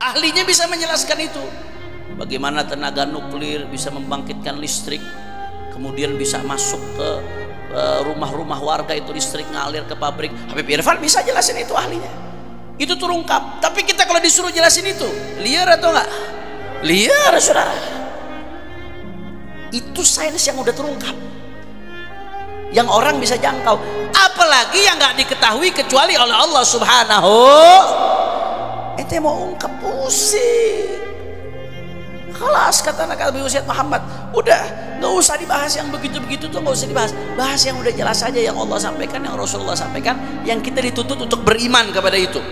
Ahlinya bisa menjelaskan itu. Bagaimana tenaga nuklir bisa membangkitkan listrik, kemudian bisa masuk ke rumah-rumah warga, itu listrik ngalir ke pabrik. Habib Irfan bisa jelasin itu, ahlinya. Itu tuh lengkap. Tapi kita kalau disuruh jelasin itu, liar atau enggak? Liar, saudara. Itu sains yang udah terungkap, yang orang bisa jangkau. Apalagi yang nggak diketahui kecuali oleh Allah Subhanahu. Ente mau ungkap pusing. Kelas kata anak Habib Syed Muhammad, udah nggak usah dibahas yang begitu-begitu tuh, nggak usah dibahas. Bahas yang udah jelas saja, yang Allah sampaikan, yang Rasulullah sampaikan, yang kita dituntut untuk beriman kepada itu.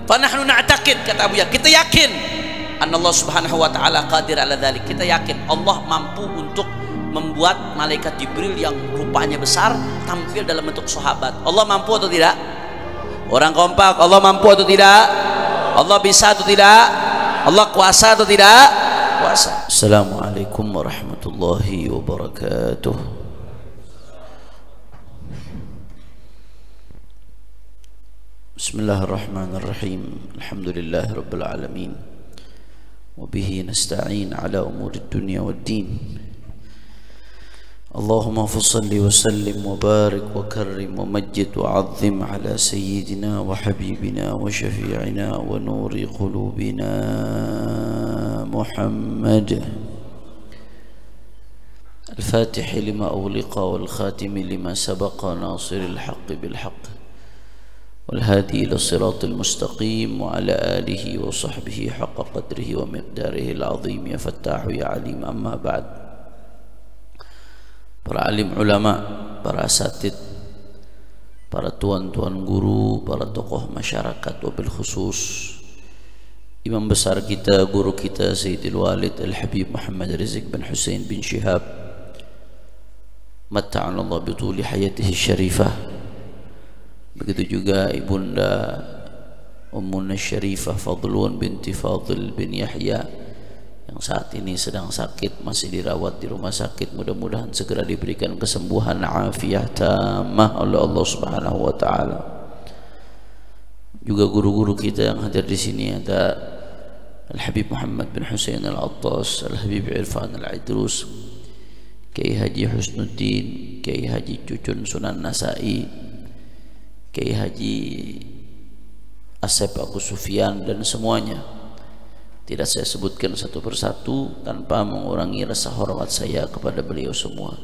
Fanahnu na'taqid, kata Abu Ya, kita yakin Allah Subhanahu wa ta'ala qadir ala dzalik. Kita yakin Allah mampu untuk membuat malaikat Jibril yang rupanya besar tampil dalam bentuk sahabat. Allah mampu atau tidak? Orang kompak, Allah mampu atau tidak? Allah bisa atau tidak? Allah kuasa atau tidak? Kuasa. Assalamualaikum warahmatullahi wabarakatuh. Bismillahirrahmanirrahim. Alhamdulillah rabbil alamin. وبه نستعين على أمور الدنيا والدين. اللهم فصل وسلم وبارك وكرم ومجد وعظم على سيدنا وحبيبنا وشفيعنا ونور قلوبنا محمد الفاتح لما أغلق والخاتم لما سبق ناصر الحق بالحق والهادي إلى الصراط المستقيم وعلى آله وصحبه حق قدره ومقداره العظيم يا فتاح يا عليم. أما بعد. Para alim ulama, para asatid, para tuan-tuan guru, para tokoh masyarakat, wabil khusus imam besar kita, guru kita Sayyidil Walid Al-Habib Muhammad Rizq bin Hussein bin Shihab, matta'anallah bituli hayatihi syarifah. Begitu juga ibunda Ummuna Syarifah Fadlun binti Fadl bin Yahya yang saat ini sedang sakit, masih dirawat di rumah sakit. Mudah-mudahan segera diberikan kesembuhan afiah tamah oleh Allah Subhanahu wa taala. Juga guru-guru kita yang hadir di sini, ada Al-Habib Muhammad bin Hussein Al-Attas, Al-Habib Irfan Al-Idrus, Kiai Haji Husnuddin, Kiai Haji Cucun Sunan Nasai, Kiai Haji Asep Agus Sufyan, dan semuanya tidak saya sebutkan satu persatu tanpa mengurangi rasa hormat saya kepada beliau semua.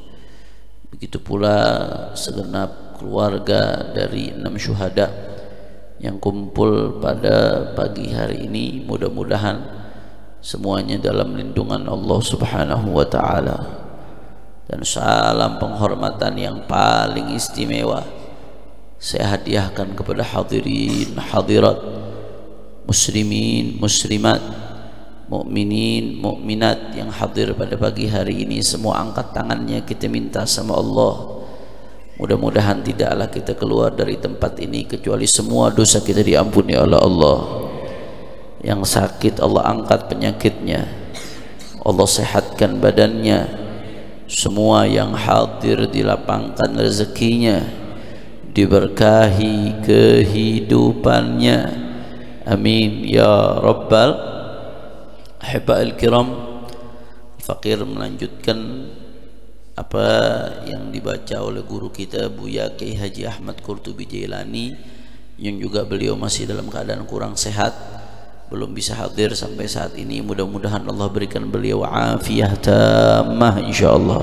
Begitu pula segenap keluarga dari 6 syuhada yang kumpul pada pagi hari ini. Mudah-mudahan semuanya dalam lindungan Allah Subhanahu wa ta'ala. Dan salam penghormatan yang paling istimewa saya hadiahkan kepada hadirin hadirat, muslimin muslimat, mukminin mukminat yang hadir pada pagi hari ini. Semua angkat tangannya, kita minta sama Allah, mudah-mudahan tidaklah kita keluar dari tempat ini kecuali semua dosa kita diampuni oleh Allah. Yang sakit Allah angkat penyakitnya, Allah sehatkan badannya. Semua yang hadir dilapangkan rezekinya, diberkahi kehidupannya, amin ya rabbal ahiba'il kiram. Fakir melanjutkan apa yang dibaca oleh guru kita Buya Kiai Haji Ahmad Qurtubi Jailani, yang juga beliau masih dalam keadaan kurang sehat, belum bisa hadir sampai saat ini. Mudah-mudahan Allah berikan beliau afiyah tamah insyaallah.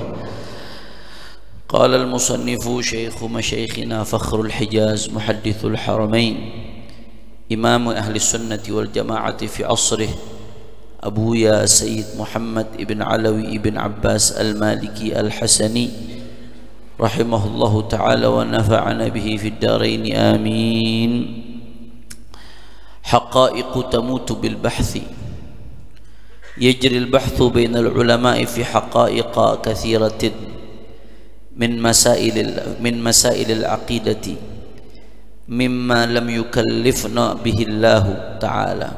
Qala al-musannifu syaikhu masyayikhina fakhrul hijaz muhaddithul haramain imam ahli sunnati wal jamaati fi asrih Abuya Sayyid Muhammad ibn Alawi ibn Abbas al-Maliki al-Hasani rahimahullahu ta'ala wa nafa'ana bihi fid darain amin. Haqa'iqu tamutu bil bahthi yajri al-bahthu bain al-ulama'i fi haqa'iqa kathiratin min masail al-aqidati mimma lam yukallifna bihi Allah ta'ala.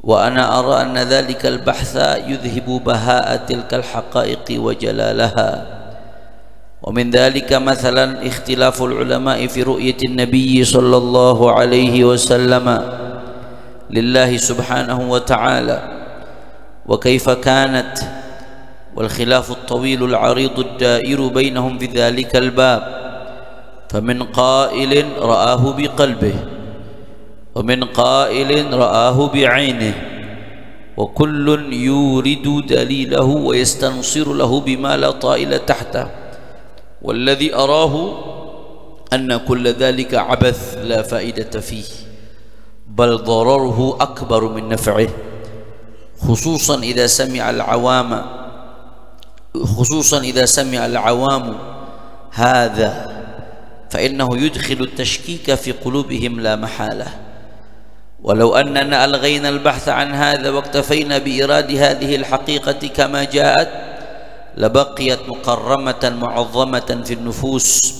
وأنا أرى أن ذلك البحث يذهب بهاء تلك الحقائق وجلالها. ومن ذلك مثلا اختلاف العلماء في رؤية النبي صلى الله عليه وسلم لله سبحانه وتعالى وكيف كانت والخلاف الطويل العريض الدائر بينهم في ذلك الباب فمن قائل رآه بقلبه ومن قائل رآه بعينه وكل يورد دليله ويستنصر له بما لا طائل تحته والذي أراه أن كل ذلك عبث لا فائدة فيه بل ضرره أكبر من نفعه خصوصا إذا سمع العوام هذا فإنه يدخل التشكيك في قلوبهم لا محالة ولو أننا ألغينا البحث عن هذا واكتفينا بإيراد هذه الحقيقة كما جاءت لبقيت مكرمة معظمة في النفوس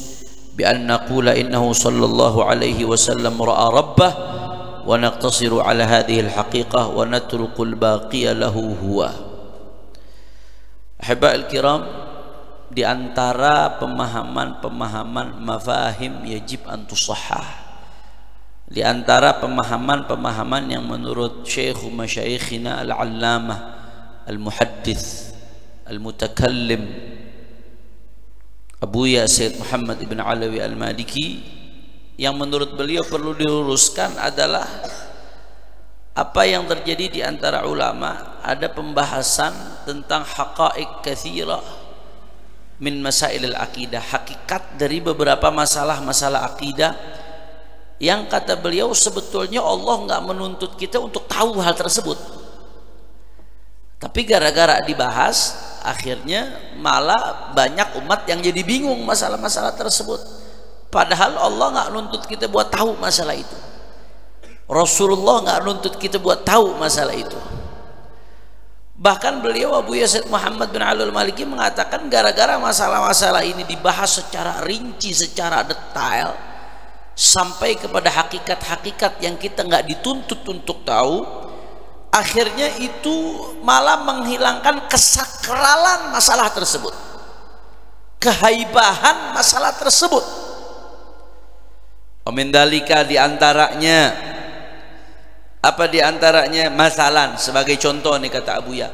بأن نقول إنه صلى الله عليه وسلم رأى ربه ونقتصر على هذه الحقيقة ونترك الباقي له هو. Ahiba'il kiram, di antara pemahaman-pemahaman mafahim yajib an tusahhah, di antara pemahaman-pemahaman yang menurut Syekh Masyayikhina Al-Allamah Al-Muhaddits Al-Mutakallim Abuya Sayyid Muhammad ibn Alawi Al-Maliki, yang menurut beliau perlu diluruskan adalah apa yang terjadi di antara ulama. Ada pembahasan tentang haqa'iq katsira min masailil akidah, hakikat dari beberapa masalah-masalah akidah yang kata beliau sebetulnya Allah nggak menuntut kita untuk tahu hal tersebut, tapi gara-gara dibahas akhirnya malah banyak umat yang jadi bingung masalah-masalah tersebut, padahal Allah nggak nuntut kita buat tahu masalah itu, Rasulullah nggak nuntut kita buat tahu masalah itu. Bahkan beliau Abu Yazid Muhammad bin Ali Al-Maliki mengatakan gara-gara masalah-masalah ini dibahas secara rinci, secara detail sampai kepada hakikat-hakikat yang kita nggak dituntut untuk tahu, akhirnya itu malah menghilangkan kesakralan masalah tersebut, kehaibahan masalah tersebut. Omendalika diantaranya apa diantaranya? Masalah sebagai contoh nih kata Abuya,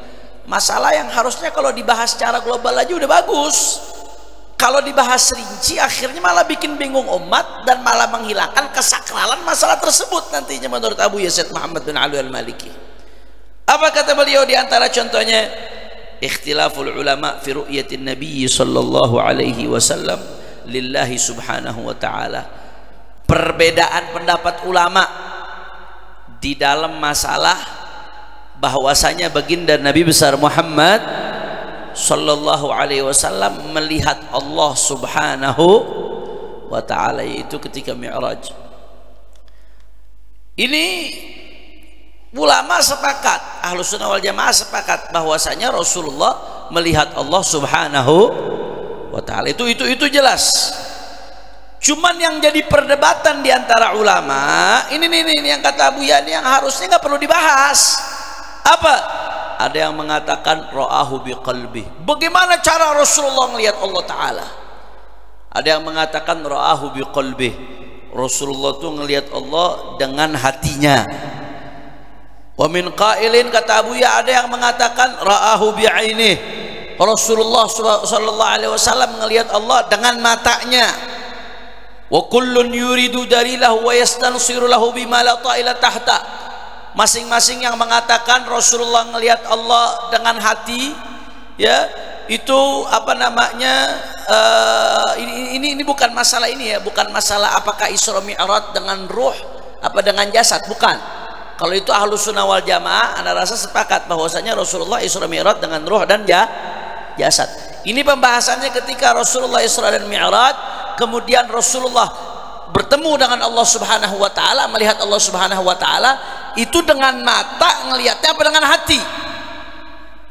masalah yang harusnya kalau dibahas secara global aja udah bagus, kalau dibahas rinci akhirnya malah bikin bingung umat dan malah menghilangkan kesakralan masalah tersebut nantinya menurut Abu Yazid Muhammad bin Ali Al-Maliki. Apa kata beliau diantara contohnya? Ikhtilaful ulama fi ru'yatin Nabi sallallahu alaihi wasallam lillahi subhanahu wa ta'ala, perbedaan pendapat ulama di dalam masalah bahwasanya baginda Nabi besar Muhammad sallallahu alaihi wasallam melihat Allah subhanahu wa ta'ala, yaitu ketika Mi'raj. Ini ulama sepakat, Ahlus Sunnah wal Jamaah sepakat bahwasanya Rasulullah melihat Allah subhanahu wa ta'ala, itu jelas. Cuman yang jadi perdebatan di antara ulama ini yang kata Abu Yani yang harusnya nggak perlu dibahas. Apa? Ada yang mengatakan ra'ahu biqalbi. Bagaimana cara Rasulullah melihat Allah Ta'ala? Ada yang mengatakan ra'ahu biqalbi. Rasulullah tuh ngelihat Allah dengan hatinya. Wa min qailin, kata Abu Ya, ada yang mengatakan ra'ahu bi'ainih. Rasulullah sallallahu alaihi wasallam melihat Allah dengan matanya. Wa kullun yuridu dalilahu wa yastansiru lahu bima la ta'ila tahta. Masing-masing yang mengatakan Rasulullah melihat Allah dengan hati, ya, itu apa namanya, ini bukan masalah ini ya, bukan masalah apakah Isra Mi'raj dengan ruh apa dengan jasad, bukan. Kalau itu Ahlus Sunnah wal Jamaah ana rasa sepakat bahwasanya Rasulullah Isra Mi'raj dengan ruh dan jasad. Ini pembahasannya ketika Rasulullah Isra dan Mi'raj, kemudian Rasulullah bertemu dengan Allah subhanahu wa ta'ala, melihat Allah subhanahu wa ta'ala, itu dengan mata ngelihatnya apa dengan hati?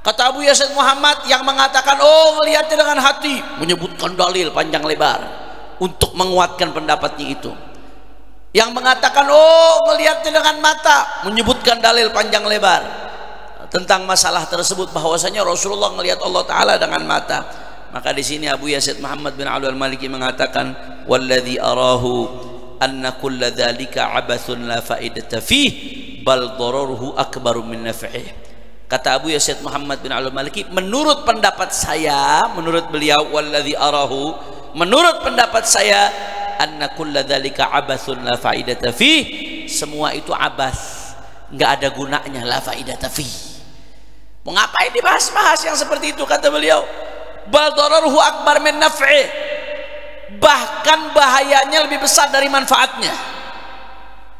Kata Abu Yazid Muhammad yang mengatakan oh ngelihatnya dengan hati, menyebutkan dalil panjang lebar untuk menguatkan pendapatnya itu. Yang mengatakan oh ngelihatnya dengan mata, menyebutkan dalil panjang lebar tentang masalah tersebut bahwasanya Rasulullah melihat Allah Ta'ala dengan mata. Maka di sini Abu Yazid Muhammad bin Ali Al-Maliki mengatakan walladzi arahu anna kulla dzalika abathun la faidata fih bal dararuhu akbaru min naf'ih. Kata Abu Yazid Muhammad bin Al-Maliki, menurut pendapat saya, menurut beliau, walladzi arahu, menurut pendapat saya, anna kulla dzalika abathun la faidata fi, semua itu abas, nggak ada gunanya, la faidata fi. Mau ngapain dibahas-bahas yang seperti itu? Kata beliau, bal dararuhu akbar min naf'ih, bahkan bahayanya lebih besar dari manfaatnya.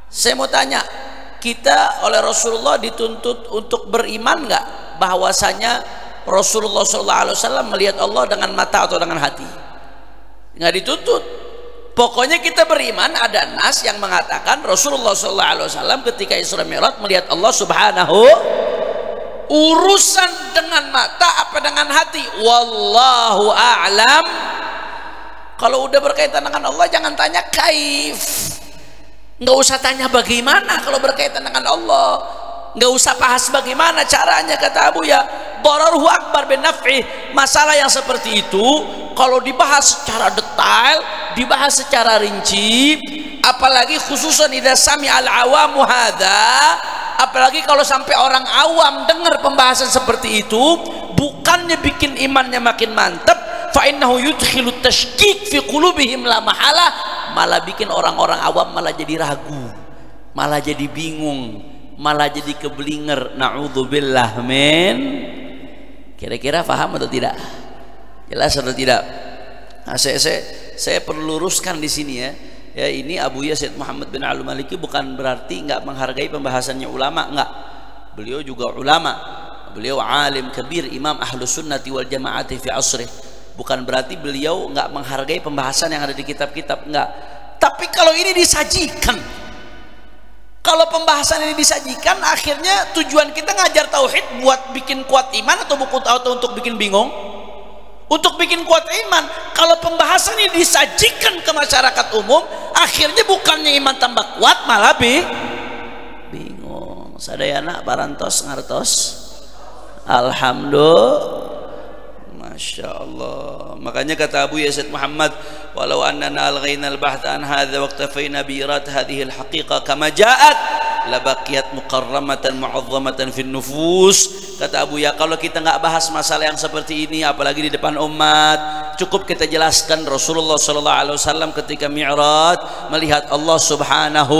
Saya mau tanya, kita oleh Rasulullah dituntut untuk beriman nggak bahwasanya Rasulullah SAW melihat Allah dengan mata atau dengan hati? Nggak dituntut. Pokoknya kita beriman, ada nas yang mengatakan Rasulullah SAW ketika Isra Mi'raj melihat Allah Subhanahu. Urusan dengan mata apa dengan hati, wallahu a'lam. Kalau udah berkaitan dengan Allah jangan tanya kaif, nggak usah tanya bagaimana. Kalau berkaitan dengan Allah nggak usah bahas bagaimana caranya. Kata Abu ya, dararuhu akbar bin naf'i. Masalah yang seperti itu kalau dibahas secara detail, dibahas secara rinci, apalagi khususan idza sami al awamu hadza, apalagi kalau sampai orang awam dengar pembahasan seperti itu, bukannya bikin imannya makin mantap, fa innahu yudkhilu tashkik fi qulubihim la mahala, malah bikin orang-orang awam malah jadi ragu, malah jadi bingung, malah jadi keblinger. Na'udzubillah min. Kira-kira paham atau tidak? Jelas atau tidak? Nah, saya perlu luruskan di sini ya. Ya, ini Abu Yazid Muhammad bin Al-Maliki bukan berarti nggak menghargai pembahasannya ulama, nggak. Beliau juga ulama, beliau alim kabir, imam ahlus sunnati wal jamaati fi asrih. Bukan berarti beliau nggak menghargai pembahasan yang ada di kitab-kitab, nggak. Tapi kalau ini disajikan, kalau pembahasan ini disajikan, akhirnya tujuan kita ngajar tauhid buat bikin kuat iman atau untuk bikin bingung? Untuk bikin kuat iman. Kalau pembahasan ini disajikan ke masyarakat umum, akhirnya bukannya iman tambah kuat, malah bingung. Sadayana parantos ngartos. Alhamdulillah. Masya Allah. Makanya kata Abu Yazid Muhammad, walau annana alghayna al-bahtha an hadha waqtafayna bi irad hadhihi al-haqiqah kama ja'at labaqiyat mukarramatan mu'azzamatan fin nufus. Kata Abu, ya kalau kita nggak bahas masalah yang seperti ini apalagi di depan umat, cukup kita jelaskan Rasulullah SAW ketika Mi'raj melihat Allah Subhanahu,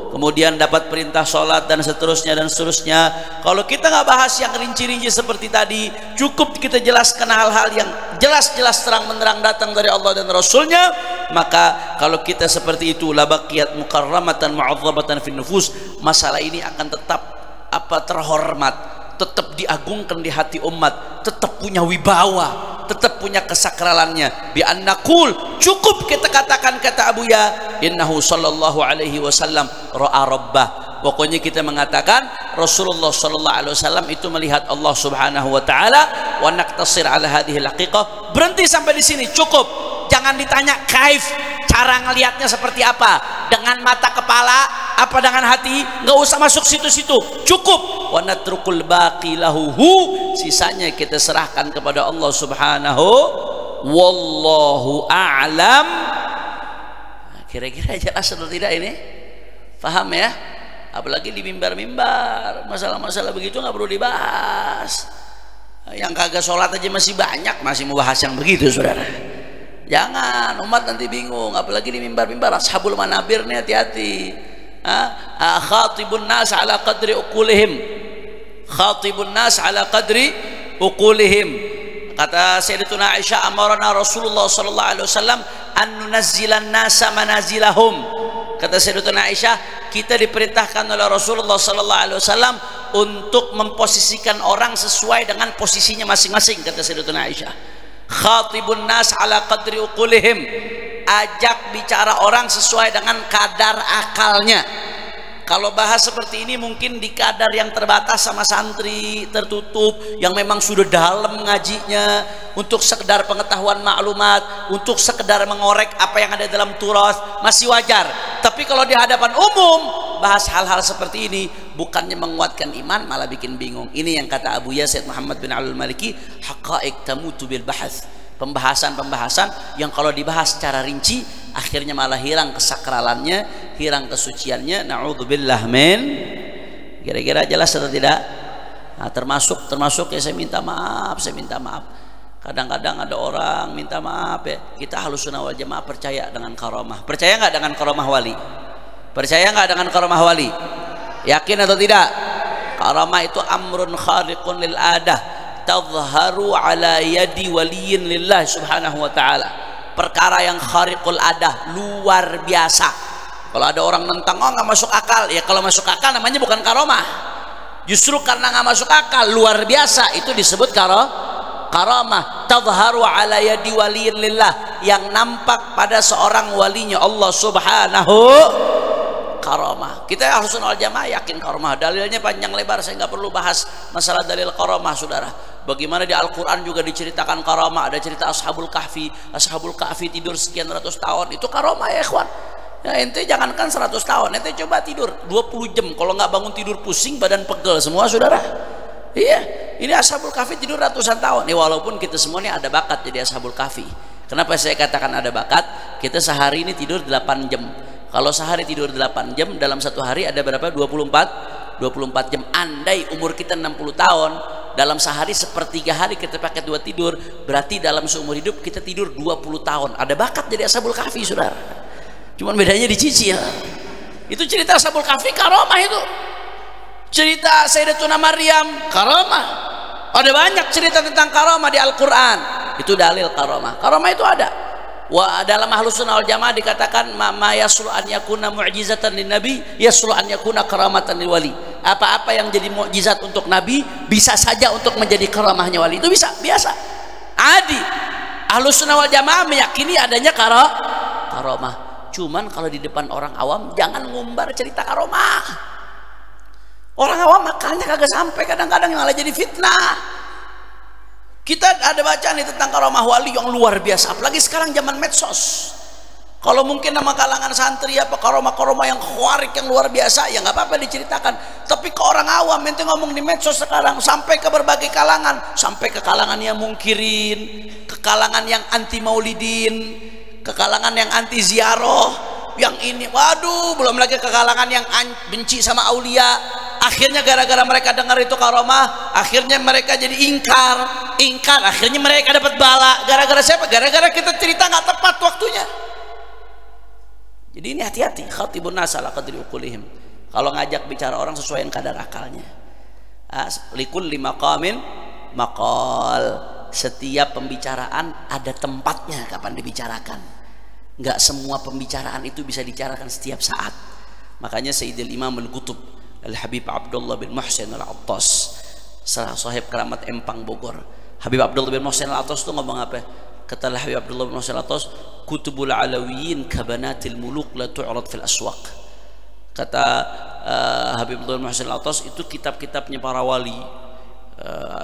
kemudian dapat perintah sholat dan seterusnya dan seterusnya. Kalau kita nggak bahas yang rinci-rinci seperti tadi, cukup kita jelaskan hal-hal yang jelas-jelas terang menerang datang dari Allah dan Rasulnya, maka kalau kita seperti itu, labaqiyat mukarramatan mu'azzabatan fin nufus, masalah ini akan tetap terhormat, tetap diagungkan di hati umat, tetap punya wibawa, tetap punya kesakralannya. Bi annaqul, cukup kita katakan, kata Abu ya, innahu sallallahu alaihi wasallam ra'a rabbah. Pokoknya kita mengatakan Rasulullah sallallahu alaihi wasallam itu melihat Allah Subhanahu wa taala, wa naqtasir ala hadhihi haqiqah. Berhenti sampai di sini, cukup. Jangan ditanya kaif, cara ngelihatnya seperti apa, dengan mata kepala apa dengan hati, nggak usah masuk situ-situ, cukup. Wa natrukul baqi lahu, sisanya kita serahkan kepada Allah Subhanahu, wallahu a'lam. Kira-kira jelas atau tidak ini? Paham ya? Apalagi di mimbar-mimbar masalah-masalah begitu nggak perlu dibahas. Yang kagak sholat aja masih banyak, masih mau bahas yang begitu, saudara. Jangan, umat nanti bingung. Apalagi di mimbar-mimbar, ashabul manabir nih, hati-hati. Khatibun nas ala qadri uqulihim, khatibun nas ala qadri uqulihim. Kata Sayyidatuna Aisyah, amarana Rasulullah sallallahu alaihi wasallam an nunazzilan nasa manazilahum. Kata Sayyidatuna Aisyah, kita diperintahkan oleh Rasulullah sallallahu alaihi wasallam untuk memposisikan orang sesuai dengan posisinya masing-masing. Kata Sayyidatuna Aisyah, khatibun nas ala qadri uqulihim, ajak bicara orang sesuai dengan kadar akalnya. Kalau bahas seperti ini mungkin di kadar yang terbatas sama santri tertutup yang memang sudah dalam ngajinya, untuk sekedar pengetahuan maklumat, untuk sekedar mengorek apa yang ada dalam turas, masih wajar. Tapi kalau di hadapan umum bahas hal-hal seperti ini, bukannya menguatkan iman malah bikin bingung. Ini yang kata Abu Yazid Muhammad bin Al-Maliki, haqa'iq tamutu bil bahats. Pembahasan-pembahasan yang kalau dibahas secara rinci akhirnya malah hilang kesakralannya, hilang kesuciannya. Na'udzubillah min Kira-kira jelas atau tidak? Nah, termasuk ya saya minta maaf. Kadang-kadang ada orang minta maaf ya. Kita Ahlussunnah wal Jamaah percaya dengan karamah. Percaya nggak dengan karamah wali? Percaya nggak dengan karamah wali? Yakin atau tidak? Karamah itu amrun khariqun lil adah, tadhharu ala yadi waliyin lillah subhanahu wa ta'ala. Perkara yang khariqul adah, luar biasa. Kalau ada orang nentang, oh nggak masuk akal, ya kalau masuk akal namanya bukan karamah. Justru karena nggak masuk akal, luar biasa, itu disebut karamah. Tadhharu ala yadi waliyin lillah, yang nampak pada seorang walinya Allah subhanahu. Karamah. Kita Ahlussunnah wal Jamaah yakin karamah. Dalilnya panjang lebar, saya nggak perlu bahas masalah dalil karamah, saudara. Bagaimana di Al-Quran juga diceritakan karamah. Ada cerita Ashabul Kahfi tidur sekian ratus tahun, itu karamah ya ikhwan. Ya ente jangankan 100 tahun, ente coba tidur 20 jam, kalau nggak bangun tidur pusing, badan pegel semua, saudara. Iya, ini Ashabul Kahfi tidur ratusan tahun. Ya, walaupun kita semua ini ada bakat jadi Ashabul Kahfi. Kenapa saya katakan ada bakat? Kita sehari ini tidur 8 jam. Kalau sehari tidur 8 jam, dalam satu hari ada berapa? 24 jam. Andai umur kita 60 tahun, dalam sehari sepertiga hari kita pakai 2 tidur, berarti dalam seumur hidup kita tidur 20 tahun. Ada bakat jadi Ashabul Kahfi, saudara. Cuman bedanya dicicil. Itu cerita Ashabul Kahfi, karamah itu. Cerita Sayyidatuna Maryam, karamah. Ada banyak cerita tentang karamah di Al-Quran. Itu dalil karamah. Karamah itu ada. Wa dalam Ahlussunnah wal Jamaah dikatakan ma yaslu an yakuna mu'jizatan lin nabi yaslu an yakuna karamatan lil wali. Apa-apa yang jadi mukjizat untuk nabi bisa saja untuk menjadi karamahnya wali. Itu bisa, biasa. Adi. Ahlussunnah wal Jamaah meyakini adanya karamah. Cuman kalau di depan orang awam jangan ngumbar cerita karamah. Orang awam makannya kagak sampai, kadang-kadang malah jadi fitnah. Kita ada bacaan nih tentang karamah wali yang luar biasa, apalagi sekarang zaman medsos. Kalau mungkin nama kalangan santri apa karamah yang khawarik yang luar biasa, ya nggak apa-apa diceritakan. Tapi ke orang awam ente ngomong di medsos sekarang, sampai ke berbagai kalangan, sampai ke kalangan yang mungkirin, ke kalangan yang anti maulidin, ke kalangan yang anti ziarah, yang ini, waduh, belum lagi ke kalangan yang benci sama aulia. Akhirnya gara-gara mereka dengar itu karamah, akhirnya mereka jadi ingkar, akhirnya mereka dapat bala. Gara-gara siapa? Gara-gara kita cerita nggak tepat waktunya. Jadi ini hati-hati, khatibun nas ala qadri uqulihim. Kalau ngajak bicara orang sesuai dengan kadar akalnya. Likulli maqamin maqal. Setiap pembicaraan ada tempatnya kapan dibicarakan. Nggak semua pembicaraan itu bisa dibicarakan setiap saat. Makanya Sayyidil Imam Al-Qutb Al-Habib Abdullah bin Muhsin Al-Attas, sahib keramat Empang Bogor. Habib Abdullah bin Muhsin Al-Attas itu ngomong apa? Kata Habib Abdullah bin Muhsin Al-Attas, kutubul alawiyin kabanatil muluk la tu'rad fil aswaq. Kata Habib Abdullah bin Muhsin Al-Attas, itu kitab-kitabnya para wali,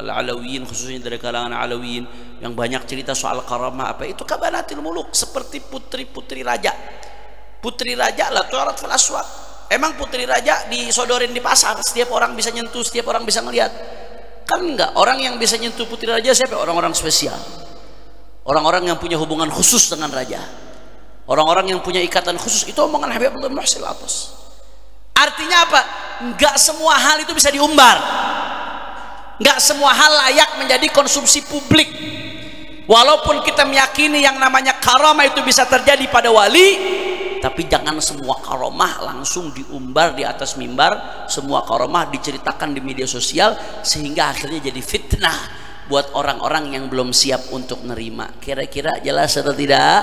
al-alawiyin, khususnya dari kalangan alawiyin yang banyak cerita soal karamah apa, itu kabanatil muluk, seperti putri-putri raja. Putri raja la tu'rad fil aswaq. Emang putri raja disodorin di pasar, setiap orang bisa nyentuh, setiap orang bisa ngelihat? Kan enggak. Orang yang bisa nyentuh putri raja siapa? Orang-orang spesial, orang-orang yang punya hubungan khusus dengan raja, orang-orang yang punya ikatan khusus. Itu omongan Habib Abdullah bin Muhsin Al-Attas. Artinya apa? Enggak semua hal itu bisa diumbar, enggak semua hal layak menjadi konsumsi publik. Walaupun kita meyakini yang namanya karamah itu bisa terjadi pada wali, tapi jangan semua karamah langsung diumbar di atas mimbar, semua karamah diceritakan di media sosial, sehingga akhirnya jadi fitnah buat orang-orang yang belum siap untuk nerima. Kira-kira jelas atau tidak?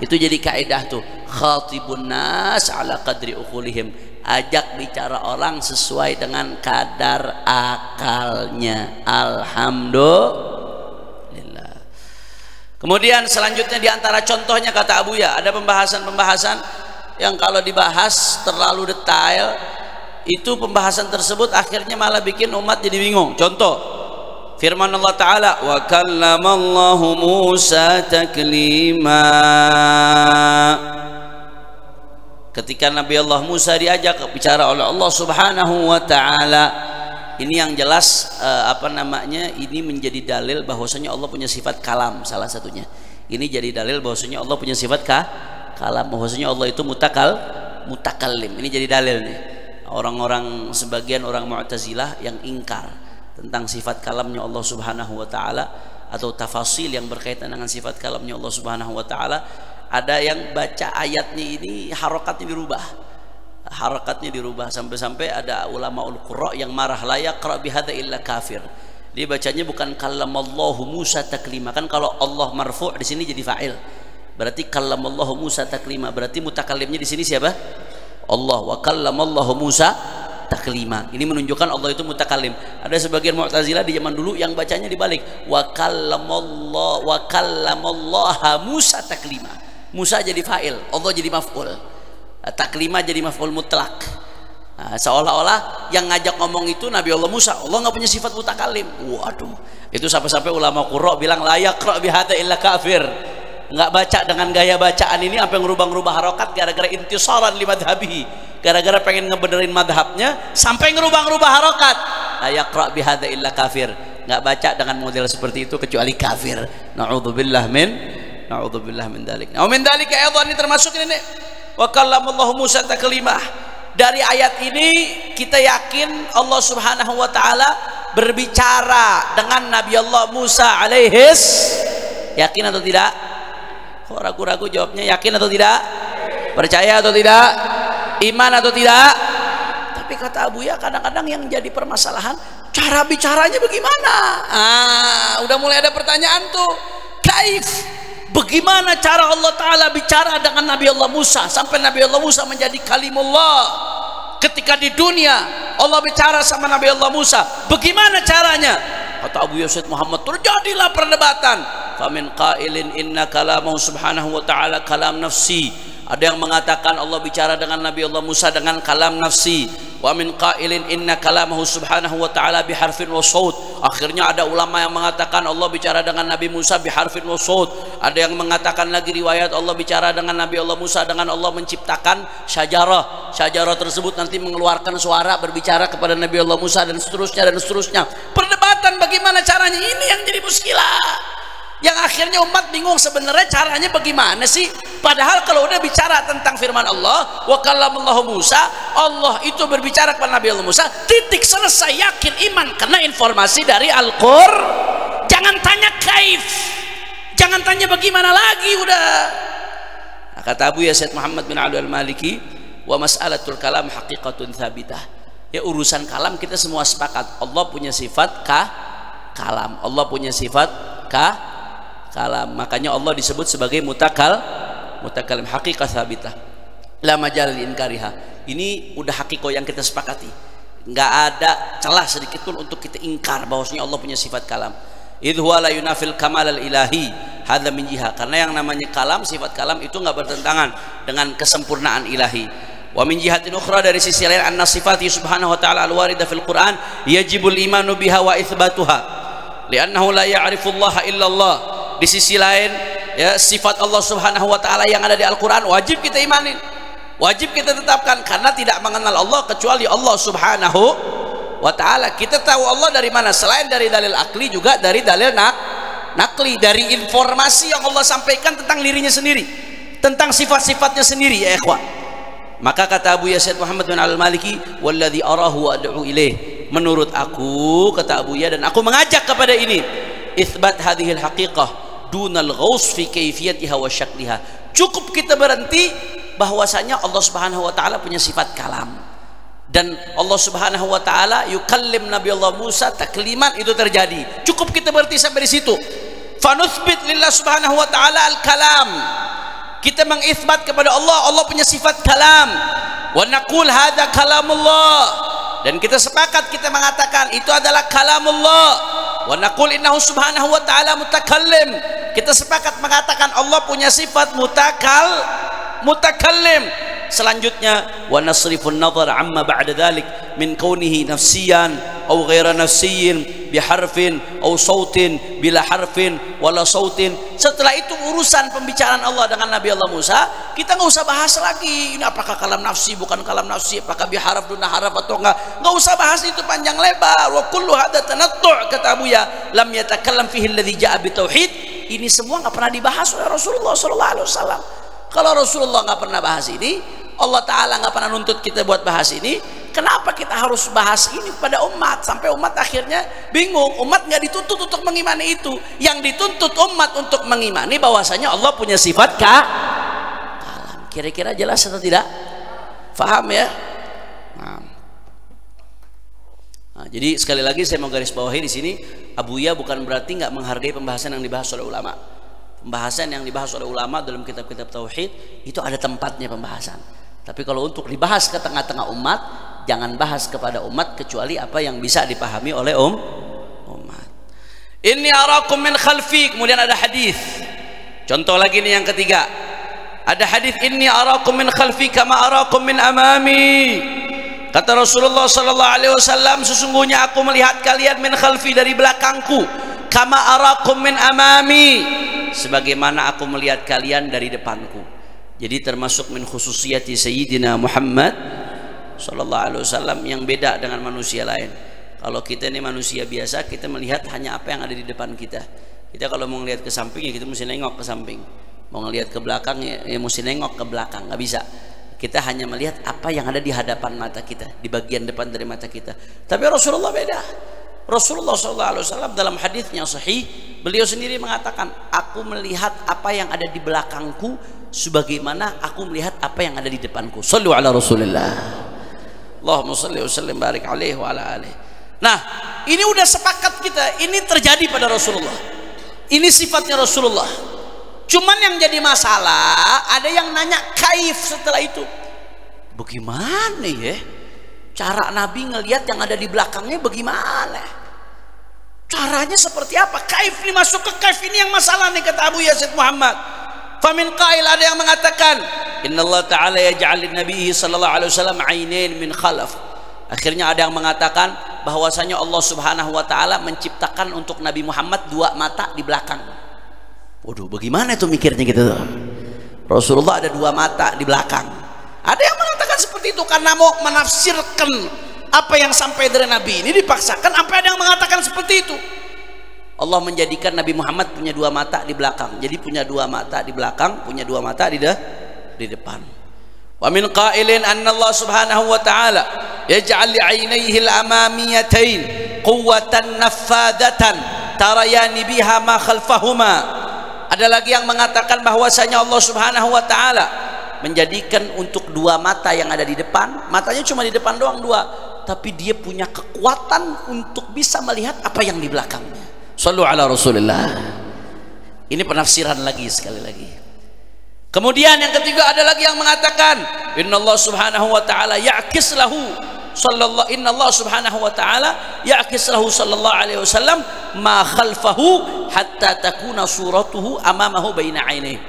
Itu jadi kaidah tuh, khatibun nas ala qadri uqulihim. Ajak bicara orang sesuai dengan kadar akalnya. Alhamdulillah. Kemudian selanjutnya diantara contohnya, kata Abuya, ada pembahasan-pembahasan yang kalau dibahas terlalu detail, itu pembahasan tersebut akhirnya malah bikin umat jadi bingung. Contoh firman Allah Ta'ala, wa kallamallahu Musa taklima. Ketika Nabi Allah Musa diajak bicara oleh Allah Subhanahu wa Ta'ala, ini yang jelas ini menjadi dalil bahwasanya Allah punya sifat kalam, salah satunya. Ini jadi dalil bahwasanya Allah punya sifat kalam, bahwasanya Allah itu mutakallim. Ini jadi dalil nih. orang-orang sebagian orang Mu'tazilah yang ingkar tentang sifat kalamnya Allah Subhanahu wa taala atau tafasil yang berkaitan dengan sifat kalamnya Allah Subhanahu wa taala. Ada yang baca ayatnya ini harokatnya dirubah sampai-sampai ada ulama ul-qurra yang marah, la yaqra bihadza illa kafir. Dia bacanya bukan kallamallahu Musa taklima, kan kalau Allah marfu' di sini jadi fa'il, berarti kallamallahu Musa taklima, berarti mutakallimnya di sini siapa? Allah. Wa kallamallahu Musa taklima, ini menunjukkan Allah itu mutakallim. Ada sebagian Mu'tazilah di zaman dulu yang bacanya dibalik, wa kallamallaha Musa taklima, Musa jadi fa'il, Allah jadi maf'ul, taklima jadi maf'ul mutlak. Nah, seolah-olah yang ngajak ngomong itu Nabi Allah Musa, Allah nggak punya sifat mutakallim. Waduh, itu sampai-sampai ulama qurra bilang la yaqra bihadza illa kafir. Nggak baca dengan gaya bacaan ini sampai ngerubah-ngerubah harokat gara-gara intisaran li madhabihi, gara-gara pengen ngebenerin madhabnya sampai ngerubah-ngerubah harokat. La yaqra bihadza illa kafir, nggak baca dengan model seperti itu kecuali kafir. Na'udzubillah min dzalik. Nah, min dzalika ayat ini termasuk ini wa kallamallahu Musa taklimah. Dari ayat ini kita yakin Allah Subhanahu wa taala berbicara dengan Nabi Allah Musa alaihis. Yakin atau tidak? Kok ragu-ragu jawabnya? Yakin atau tidak? Percaya atau tidak? Iman atau tidak? Tapi kata Abuya, kadang-kadang yang jadi permasalahan cara bicaranya bagaimana? Udah mulai ada pertanyaan tuh. Kaif? Bagaimana cara Allah Ta'ala bicara dengan Nabi Allah Musa sampai Nabi Allah Musa menjadi kalimullah? Ketika di dunia Allah bicara sama Nabi Allah Musa, bagaimana caranya? Kata Abu Yazid Muhammad, terjadilah perdebatan. Famin qailin inna kalamahu subhanahu wa ta'ala kalam nafsi. Ada yang mengatakan Allah bicara dengan Nabi Allah Musa dengan kalam nafsi. Wa min qailin inna kalamahu subhanahu wa ta'ala biharfin wa saut. Akhirnya ada ulama yang mengatakan Allah bicara dengan Nabi Musa biharfin wa saut. Ada yang mengatakan lagi riwayat Allah bicara dengan Nabi Allah Musa dengan Allah menciptakan syajarah. Syajarah tersebut nanti mengeluarkan suara berbicara kepada Nabi Allah Musa dan seterusnya dan seterusnya. Perdebatan bagaimana caranya, ini yang jadi muskilah. Yang akhirnya umat bingung sebenarnya caranya bagaimana sih? Padahal kalau udah bicara tentang firman Allah, wa kallamallahu Musa, Allah itu berbicara kepada Nabi Allah Musa, titik, selesai, yakin, iman, karena informasi dari Al-Qur'an. Jangan tanya kaif, jangan tanya bagaimana lagi, udah. Nah, kata Abu Yazid Muhammad bin Ali al-Maliki, wa mas'alatul kalam haqiqatun thabitah. Ya, urusan kalam kita semua sepakat, Allah punya sifat kalam, Allah punya sifat kalam, makanya Allah disebut sebagai mutakallim, haqiqah thabitah la majal inkariha. Ini udah hakiko yang kita sepakati, nggak ada celah sedikit pun untuk kita ingkar bahwasanya Allah punya sifat kalam. Idh huwa la yunafil kamal al ilahi hadza min jiha, karena yang namanya kalam, sifat kalam itu nggak bertentangan dengan kesempurnaan ilahi. Wa min jihatin ukhra, dari sisi lain, anna sifati subhanahu wa ta'ala al warida fil Qur'an yajibul imanu biha wa itsbatuha li'annahu la ya'rifullaha illallah. Di sisi lain, ya, sifat Allah Subhanahu wa taala yang ada di Al-Qur'an wajib kita imanin, wajib kita tetapkan, karena tidak mengenal Allah kecuali Allah Subhanahu wa taala. Kita tahu Allah dari mana? Selain dari dalil akli, juga dari dalil nakli, dari informasi yang Allah sampaikan tentang dirinya sendiri, tentang sifat-sifatnya sendiri, ya ikhwan. Maka kata Abu Yazid Muhammad bin Al-Maliki, walladzi arahu wa ad'u ilaih, menurut aku, kata Abu Ya, dan aku mengajak kepada ini, itsbat hadhil haqiqah dunal ghaus fi kaifiyatiha wa syakliha. Cukup kita berhenti bahwasanya Allah Subhanahu wa taala punya sifat kalam, dan Allah Subhanahu wa taala yukallim Nabi Allah Musa takliman, itu terjadi. Cukup kita berhenti sampai di situ. Fanuthbit lillah Subhanahu wa taala al kalam, kita mengisbat kepada Allah, Allah punya sifat kalam. Wa naqul hadza kalamullah, dan kita sepakat, kita mengatakan itu adalah kalamullah. Wa naqul innahu subhanahu wa ta'ala mutakallim, kita sepakat mengatakan Allah punya sifat mutakallim. Selanjutnya, wa nasrifun nazar amma ba'da dhalik min kaunihi nafsiyan aw ghaira nafsiyin biharfin aw sautin bila harfin wala sautin. Setelah itu urusan pembicaraan Allah dengan Nabi Allah Musa, kita nggak usah bahas lagi ini apakah kalam nafsi, bukan kalam nafsi, apakah biharaf duna haraf atau nggak usah bahas itu panjang lebar. Wa kullu hadza tanattu', kata Abu Ya, lam yatakallam fihi alladhi ja'a bitauhid. Ini semua nggak pernah dibahas oleh Rasulullah sallallahu alaihi wasallam. Kalau Rasulullah nggak pernah bahas ini, Allah Ta'ala nggak pernah nuntut kita buat bahas ini, kenapa kita harus bahas ini pada umat sampai umat akhirnya bingung? Umat nggak dituntut untuk mengimani itu, yang dituntut umat untuk mengimani bahwasanya Allah punya sifat kalam. Kira-kira jelas atau tidak? Faham ya? Nah, jadi sekali lagi saya mau garis bawahi di sini, Abuya bukan berarti nggak menghargai pembahasan yang dibahas oleh ulama. Pembahasan yang dibahas oleh ulama dalam kitab-kitab tauhid itu ada tempatnya pembahasan. Tapi kalau untuk dibahas ke tengah-tengah umat, jangan bahas kepada umat kecuali apa yang bisa dipahami oleh umat. Inni arakum min khalfi. Kemudian ada hadis. Contoh lagi nih yang ketiga. Ada hadis inni arakum min khalfi kama arakum min amami. Kata Rasulullah sallallahu alaihi wasallam, sesungguhnya aku melihat kalian min khalfi dari belakangku, kama arakum min amami, sebagaimana aku melihat kalian dari depanku. Jadi termasuk min khususiyati Sayyidina Muhammad sallallahu alaihi wasallam yang beda dengan manusia lain. Kalau kita ini manusia biasa, kita melihat hanya apa yang ada di depan kita. Kita kalau mau ngelihat ke samping ya kita mesti nengok ke samping. Mau ngelihat ke belakang ya mesti nengok ke belakang, nggak bisa. Kita hanya melihat apa yang ada di hadapan mata kita, di bagian depan dari mata kita. Tapi Rasulullah beda. Rasulullah SAW dalam hadisnya sahih, beliau sendiri mengatakan, aku melihat apa yang ada di belakangku sebagaimana aku melihat apa yang ada di depanku. Shallu ala Rasulillah. Allahumma shalli wa sallim barik alaihi wa ala alihi. Nah, ini udah sepakat kita, ini terjadi pada Rasulullah. Ini sifatnya Rasulullah. Cuman yang jadi masalah, ada yang nanya kaif setelah itu. Bagaimana ya cara Nabi ngelihat yang ada di belakangnya, bagaimana? Caranya seperti apa? Kaif ini, masuk ke kaif ini yang masalah nih, kata Abu Yazid Muhammad. Famin qail, ada yang mengatakan, Innallah ta'ala yaj'alin nabiyhi sallallahu alaihi wasallam ainain min khalaf. Akhirnya ada yang mengatakan bahwasanya Allah Subhanahu wa taala menciptakan untuk Nabi Muhammad dua mata di belakang. Waduh, bagaimana itu mikirnya gitu tuh? Rasulullah ada dua mata di belakang. Ada yang mengatakan seperti itu karena mau menafsirkan apa yang sampai dari Nabi ini dipaksakan. Sampai ada yang mengatakan seperti itu. Allah menjadikan Nabi Muhammad punya dua mata di belakang. Jadi punya dua mata di belakang, punya dua mata di depan. Wa min qailin anna Allah Subhanahu wa ta'ala yaj'al li 'ainayhi al-amamiyatain quwwatan naffadatan tarayani biha ma khalfahuma. Ada lagi yang mengatakan bahwasanya Allah Subhanahu wa ta'ala menjadikan untuk dua mata yang ada di depan, matanya cuma di depan doang dua, tapi dia punya kekuatan untuk bisa melihat apa yang di belakangnya. Shallu ala Rasulillah. Ini penafsiran lagi sekali lagi. Kemudian yang ketiga ada lagi yang mengatakan Innallah Subhanahu wa ta'ala ya'kis lahu sallallahu, Innallah Subhanahu wa ta'ala ya'kis lahu sallallahu alaihi wasallam ma khalfahu hatta takuna suratuhu amamahu baina 'ainaihi.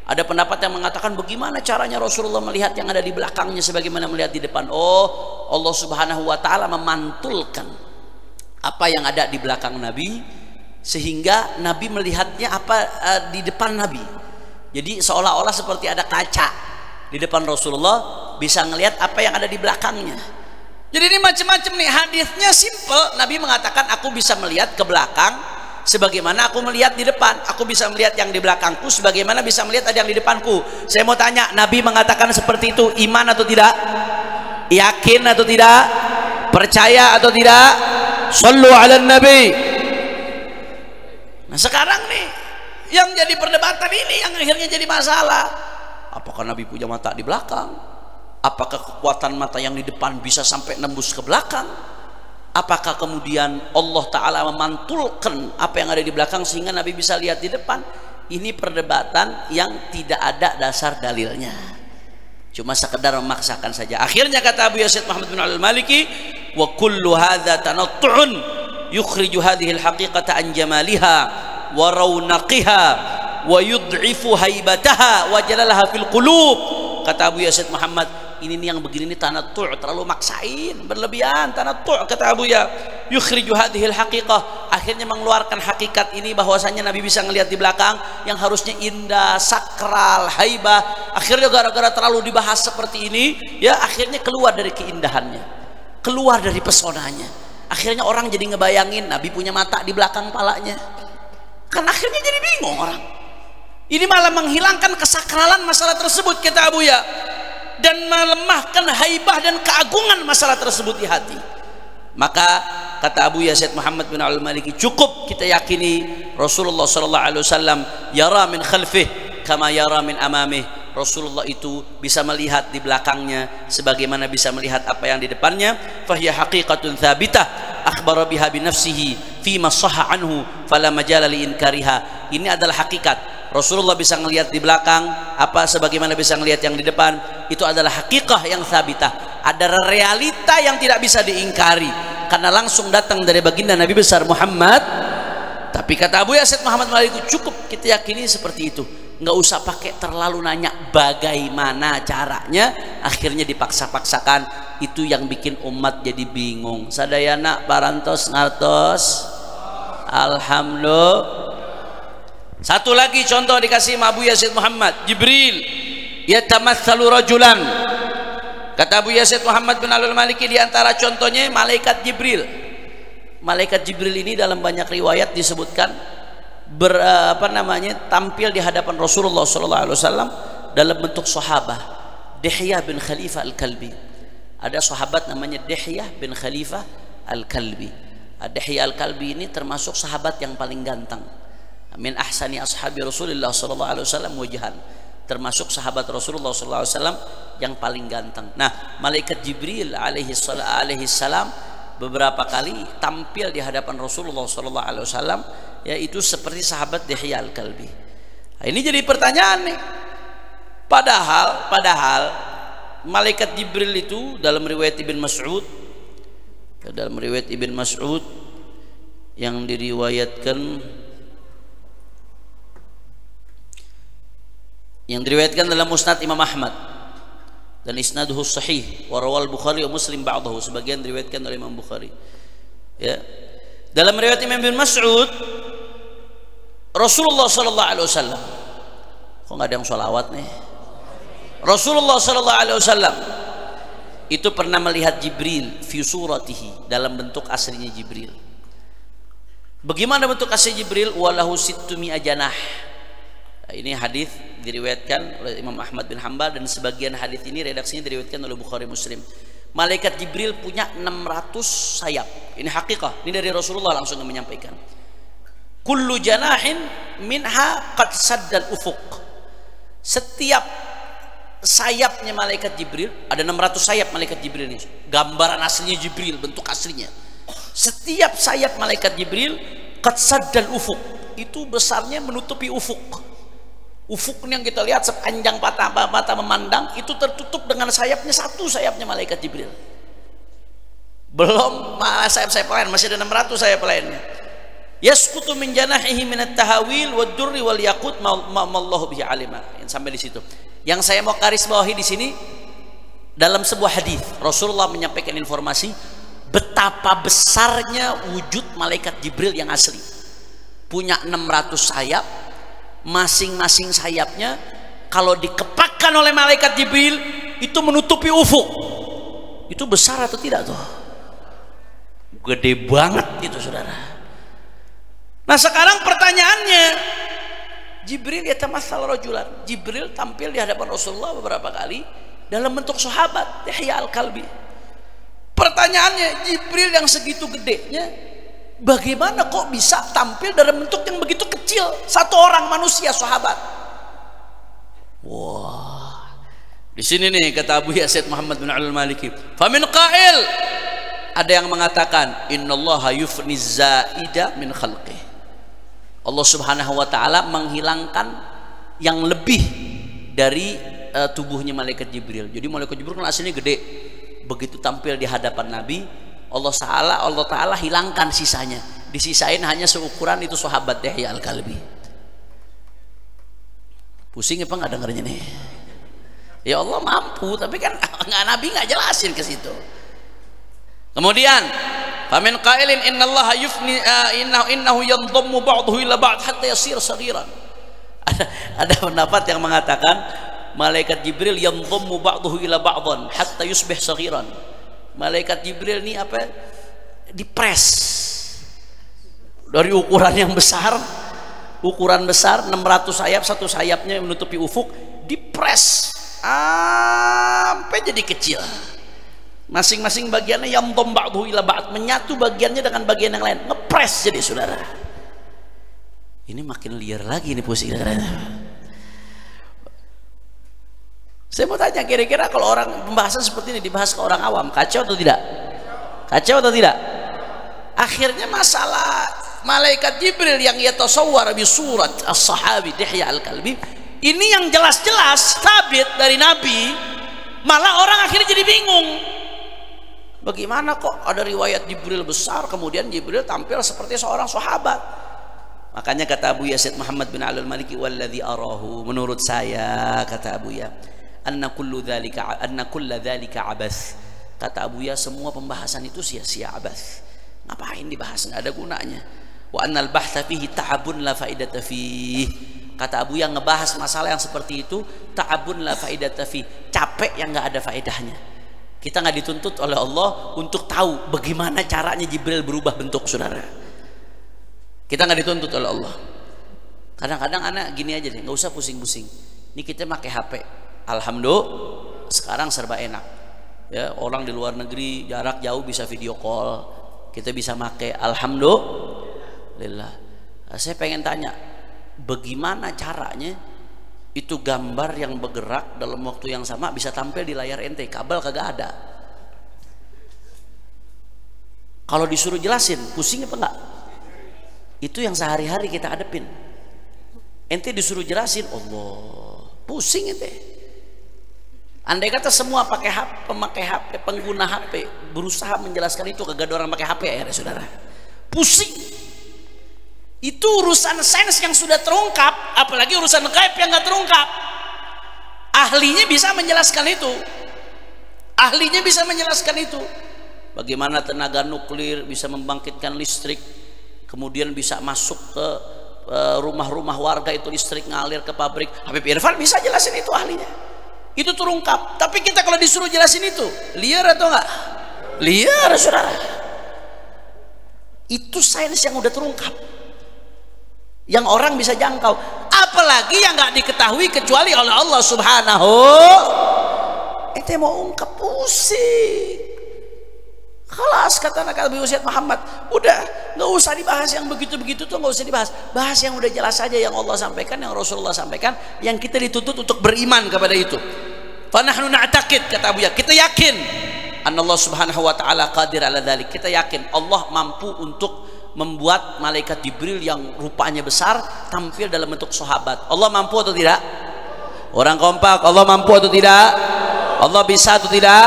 Ada pendapat yang mengatakan bagaimana caranya Rasulullah melihat yang ada di belakangnya sebagaimana melihat di depan. Oh, Allah Subhanahu wa ta'ala memantulkan apa yang ada di belakang Nabi sehingga Nabi melihatnya apa di depan Nabi. Jadi seolah-olah seperti ada kaca di depan Rasulullah, bisa ngelihat apa yang ada di belakangnya. Jadi ini macam-macam nih, hadisnya simple. Nabi mengatakan aku bisa melihat ke belakang sebagaimana aku melihat di depan. Aku bisa melihat yang di belakangku sebagaimana bisa melihat ada yang di depanku. Saya mau tanya, Nabi mengatakan seperti itu, iman atau tidak? Yakin atau tidak? Percaya atau tidak? Shallu ala Nabi. Nah sekarang nih yang jadi perdebatan ini yang akhirnya jadi masalah. Apakah Nabi punya mata di belakang? Apakah kekuatan mata yang di depan bisa sampai nembus ke belakang? Apakah kemudian Allah Ta'ala memantulkan apa yang ada di belakang sehingga Nabi bisa lihat di depan? Ini perdebatan yang tidak ada dasar dalilnya, cuma sekedar memaksakan saja. Akhirnya kata Abu Yazid Muhammad bin Al-Maliki, wa kullu hadza tanattu'un yukhriju hadhihi al-haqiqata an jamaliha wa raunaqiha wa yud'ifu haibataha wa jalalaha fil qulub. Kata Abu Yazid Muhammad, ini nih yang begini nih tanattu', terlalu maksain, berlebihan. Tanattu' kata Abu Ya, yukhriju hadhil haqiqah, akhirnya mengeluarkan hakikat ini bahwasanya Nabi bisa ngelihat di belakang yang harusnya indah, sakral, haibah. Akhirnya gara-gara terlalu dibahas seperti ini, ya akhirnya keluar dari keindahannya, keluar dari pesonanya. Akhirnya orang jadi ngebayangin Nabi punya mata di belakang palanya. Kan akhirnya jadi bingung orang. Ini malah menghilangkan kesakralan masalah tersebut, kata Abu Ya. dan melemahkan haibah dan keagungan masalah tersebut di hati. Maka kata Abu Yazid Muhammad bin Al-Maliki, cukup kita yakini Rasulullah sallallahu alaihi wasallam yara min khalfih kama yara min amamih. Rasulullah itu bisa melihat di belakangnya sebagaimana bisa melihat apa yang di depannya. Fahiya haqiqatun thabitah akhbara biha bi nafsihi fi ma sahha anhu fala majala li inkariha. Ini adalah hakikat. Rasulullah bisa melihat di belakang apa sebagaimana bisa melihat yang di depan. Itu adalah hakikah yang thabitah. Ada realita yang tidak bisa diingkari karena langsung datang dari baginda Nabi besar Muhammad. Tapi kata Abu Yazid Muhammad Malik, cukup kita yakini seperti itu, nggak usah pakai terlalu nanya bagaimana caranya, akhirnya dipaksa-paksakan. Itu yang bikin umat jadi bingung. Sadayana parantos ngartos alhamdulillah. Satu lagi contoh dikasih Abu Yazid Muhammad, Jibril yatamatsalu rajulan. Kata Abu Yazid Muhammad bin Al-Maliki, di antara contohnya malaikat Jibril. Malaikat Jibril ini dalam banyak riwayat disebutkan tampil di hadapan Rasulullah SAW dalam bentuk sahabah. Dihyah bin Khalifah Al-Kalbi. Ada sahabat namanya Dihyah bin Khalifah Al-Kalbi. Dihyah Al-Kalbi ini termasuk sahabat yang paling ganteng. Min ahsani ashabi Rasulullah SAW wajhan. Termasuk sahabat Rasulullah SAW yang paling ganteng. Nah, malaikat Jibril alaihi salam beberapa kali tampil di hadapan Rasulullah SAW, yaitu seperti sahabat Dihyah Al-Kalbi. Nah, ini jadi pertanyaan nih. Padahal malaikat Jibril itu dalam riwayat Ibn Mas'ud yang diriwayatkan dalam Musnad Imam Ahmad dan isnaduhu sahih wa rawal Bukhari wa Muslim ba'dahu, sebagian diriwayatkan oleh Imam Bukhari. Ya. Dalam riwayat Imam bin Mas'ud, Rasulullah sallallahu alaihi wasallam, kok enggak ada yang sholawat nih? Rasulullah sallallahu alaihi wasallam itu pernah melihat Jibril fi suratihi, dalam bentuk aslinya Jibril. Bagaimana bentuk asli Jibril? Walahu sittumi ajanah. Ini hadis diriwayatkan oleh Imam Ahmad bin Hanbal, dan sebagian hadis ini redaksinya diriwayatkan oleh Bukhari Muslim. Malaikat Jibril punya 600 sayap. Ini hakikah, ini dari Rasulullah langsung menyampaikan. Kullu janahin minha qad saddal ufuq. Setiap sayapnya malaikat Jibril, ada 600 sayap malaikat Jibril ini. Gambaran aslinya Jibril, bentuk aslinya. Setiap sayap malaikat Jibril qad saddal ufuq. Itu besarnya menutupi ufuk. Ufuk yang kita lihat sepanjang mata memandang itu tertutup dengan sayapnya, satu sayapnya malaikat Jibril. Belum sayap-sayap lain, masih ada 600 sayap lainnya. Yasqutu min janahihi min at-tahawil wad-durri wal yaqut mallahu bihi alima. Sampai di situ. Yang saya mau garis bawahi di sini, dalam sebuah hadis Rasulullah menyampaikan informasi betapa besarnya wujud malaikat Jibril yang asli. Punya 600 sayap. Masing-masing sayapnya kalau dikepakkan oleh malaikat Jibril itu menutupi ufuk. Itu besar atau tidak tuh? Gede banget itu, saudara. Nah, sekarang pertanyaannya, Jibril yatamatsal rajulan. Jibril tampil di hadapan Rasulullah beberapa kali dalam bentuk sahabat Dihyah Al-Kalbi. Pertanyaannya, Jibril yang segitu gedenya bagaimana kok bisa tampil dalam bentuk yang begitu kecil, satu orang manusia sahabat? Wah, di sini nih kata Abu Yazid Muhammad bin Al-Maliki, famin qail, ada yang mengatakan innallaha yufni zaida min khalqih. Allah Subhanahu wa taala menghilangkan yang lebih dari tubuhnya malaikat Jibril. Jadi malaikat Jibril kan aslinya gede. Begitu tampil di hadapan Nabi, Allah Ta'ala hilangkan sisanya, disisain hanya seukuran itu sahabat Dihyah Al-Kalbi. Pusing apa nggak dengarnya nih? Ya Allah mampu, tapi kan Nabi nggak jelasin ke situ. Kemudian famin qailin innallaha yufni innahu yandhammu ba'dahu ila ba'd hatta yasir saghiran. Ada pendapat yang mengatakan malaikat Jibril yandhammu ba'dahu ila ba'dhan hatta yusbih saghiran. Malaikat Jibril ini dipres dari ukuran yang besar, 600 sayap, satu sayapnya menutupi ufuk, dipres sampai jadi kecil. Masing-masing bagiannya yamdom ba'duhu ila ba'd, menyatu bagiannya dengan bagian yang lain, ngepres jadi saudara. Ini makin liar lagi nih pusing. Saya mau tanya, kira-kira kalau orang pembahasan seperti ini dibahas ke orang awam, kacau atau tidak? Kacau atau tidak? Akhirnya masalah malaikat Jibril yang yatasawwar bi surat as-sahabi Dihya al-Kalbi, ini yang jelas-jelas sabit dari Nabi, malah orang akhirnya jadi bingung. Bagaimana kok ada riwayat Jibril besar, kemudian Jibril tampil seperti seorang sahabat? Makanya kata Abu Yazid Muhammad bin Ali al-Maliki, walladzi arahu, menurut saya, kata Abu Ya, anna kulla dzalika abath. Kata Abu Ya, semua pembahasan itu sia-sia, abath. Ngapain dibahas, nggak ada gunanya. Wa annal bahtha fihi ta'abun la faidata fihi. Kata Abu Ya, ngebahas masalah yang seperti itu ta'abun la faidata fihi, capek yang nggak ada faedahnya. Kita nggak dituntut oleh Allah untuk tahu bagaimana caranya Jibril berubah bentuk, saudara. Kita nggak dituntut oleh Allah. Kadang-kadang anak gini aja deh, nggak usah pusing-pusing. Ini kita pakai HP, alhamdulillah sekarang serba enak. Ya, orang di luar negeri jarak jauh bisa video call, kita bisa pakai, alhamdulillah. Saya pengen tanya, bagaimana caranya itu gambar yang bergerak dalam waktu yang sama bisa tampil di layar ente? Kabel kagak ada. Kalau disuruh jelasin, pusing apa enggak? Itu yang sehari-hari kita hadepin. Ente disuruh jelasin, Allah, pusing ente. Andai kata semua pakai HP, pemakai HP, pengguna HP berusaha menjelaskan itu, kagak ada orang pakai HP ya saudara. Pusing. Itu urusan sains yang sudah terungkap, apalagi urusan gaib yang nggak terungkap. Ahlinya bisa menjelaskan itu. Ahlinya bisa menjelaskan itu. Bagaimana tenaga nuklir bisa membangkitkan listrik, kemudian bisa masuk ke rumah-rumah warga, itu listrik ngalir ke pabrik. Habib Irfan bisa jelasin itu, ahlinya. Itu terungkap. Tapi kita kalau disuruh jelasin itu, liar atau enggak? Liar, saudara. Itu sains yang udah terungkap, yang orang bisa jangkau, apalagi yang nggak diketahui kecuali oleh Allah Subhanahu. Ente mau ungkap, pusing. Kelas kata Nabi Muhammad Muhammad, udah nggak usah dibahas yang begitu-begitu tuh, nggak usah dibahas. Bahas yang udah jelas saja, yang Allah sampaikan, yang Rasulullah sampaikan, yang kita dituntut untuk beriman kepada itu. Fa nahnu na'taqid, kata Abu Ya, kita yakin Allah Subhanahu wa taala qadir ala dzalik. Kita yakin Allah mampu untuk membuat malaikat Jibril yang rupanya besar tampil dalam bentuk sahabat. Allah mampu atau tidak? Orang kompak, Allah mampu atau tidak? Allah bisa atau tidak?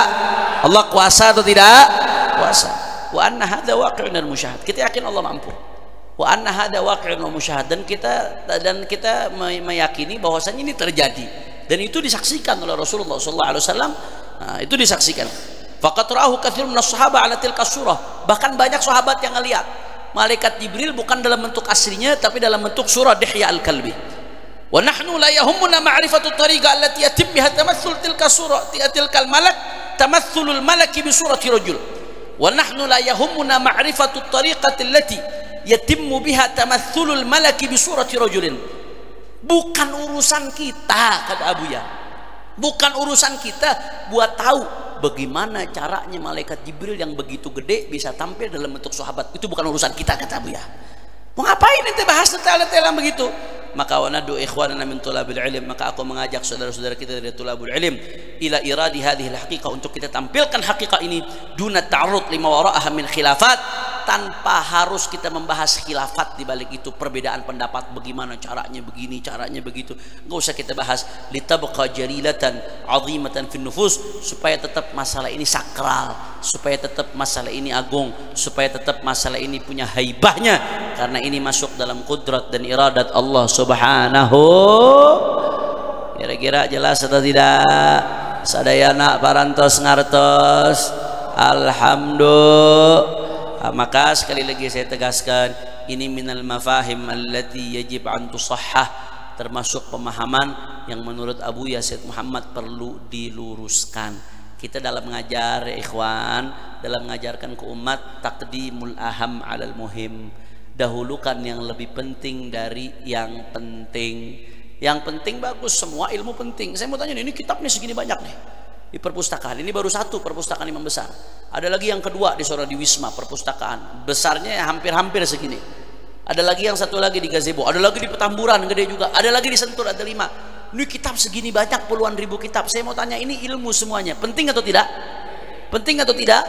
Allah kuasa atau tidak? Kuasa. Wa anna hadza waqi'un musyahad. Kita yakin Allah mampu. Wa anna hadza waqi'un musyahad, dan kita meyakini bahwasanya ini terjadi, dan itu disaksikan oleh Rasulullah sallallahu alaihi wasallam. Nah, itu disaksikan. Faqad ra'ahu katsirun minas sahabah ala tilka surah. Bahkan banyak sahabat yang ngelihat malaikat Jibril bukan dalam bentuk aslinya, tapi dalam bentuk surah Dihya al-Kalbi. Wa nahnu la yahummuna ma'rifatu tariqa allati yatim biha tamatsul tilka surah tilkal malak tamatsulul malaki bi surati rajul. Wa nahnu la yahummuna ma'rifatu tariqati allati yatimmu biha tamatsulul malaki bi surati rajulin. Bukan urusan kita, kata Abu Ya. Bukan urusan kita buat tahu bagaimana caranya malaikat Jibril yang begitu gede bisa tampil dalam bentuk sahabat. Itu bukan urusan kita, kata Abu Ya. Mau ngapain ente bahas detail-detail yang begitu? Maka wanadu ikhwanana min tulabil ilm, maka aku mengajak saudara-saudara kita dari tulabul ilm ila iradi hadhil haqiqah, untuk kita tampilkan hakikat ini duna ta'arud lima wara'aha min khilafat, tanpa harus kita membahas khilafat di balik itu, perbedaan pendapat, bagaimana caranya begini, caranya begitu, enggak usah kita bahas. Litabqa jarilatan azimatan fin nufus, supaya tetap masalah ini sakral, supaya tetap masalah ini agung, supaya tetap masalah ini punya haibahnya, karena ini masuk dalam kudrat dan iradat Allah Subhanahu. Kira-kira jelas atau tidak? Sadayana parantos ngartos, alhamdulillah. Maka sekali lagi saya tegaskan, ini minal mafahim allati yajib an tusahhah, termasuk pemahaman yang menurut Abu Yazid Muhammad perlu diluruskan. Kita dalam mengajar, ya ikhwan, dalam mengajarkan ke umat, taqdimul aham alal muhim, dahulukan yang lebih penting dari yang penting. Yang penting bagus, semua ilmu penting. Saya mau tanya, ini kitabnya segini banyak nih, di perpustakaan. Ini baru satu perpustakaan imam besar. Ada lagi yang kedua di Sora di Wisma perpustakaan. Besarnya hampir-hampir segini. Ada lagi yang satu lagi di Gazebo. Ada lagi di Petamburan gede juga. Ada lagi di Sentul ada 5. Ini kitab segini banyak, puluhan ribu kitab. Saya mau tanya, ini ilmu semuanya. Penting atau tidak? Penting atau tidak?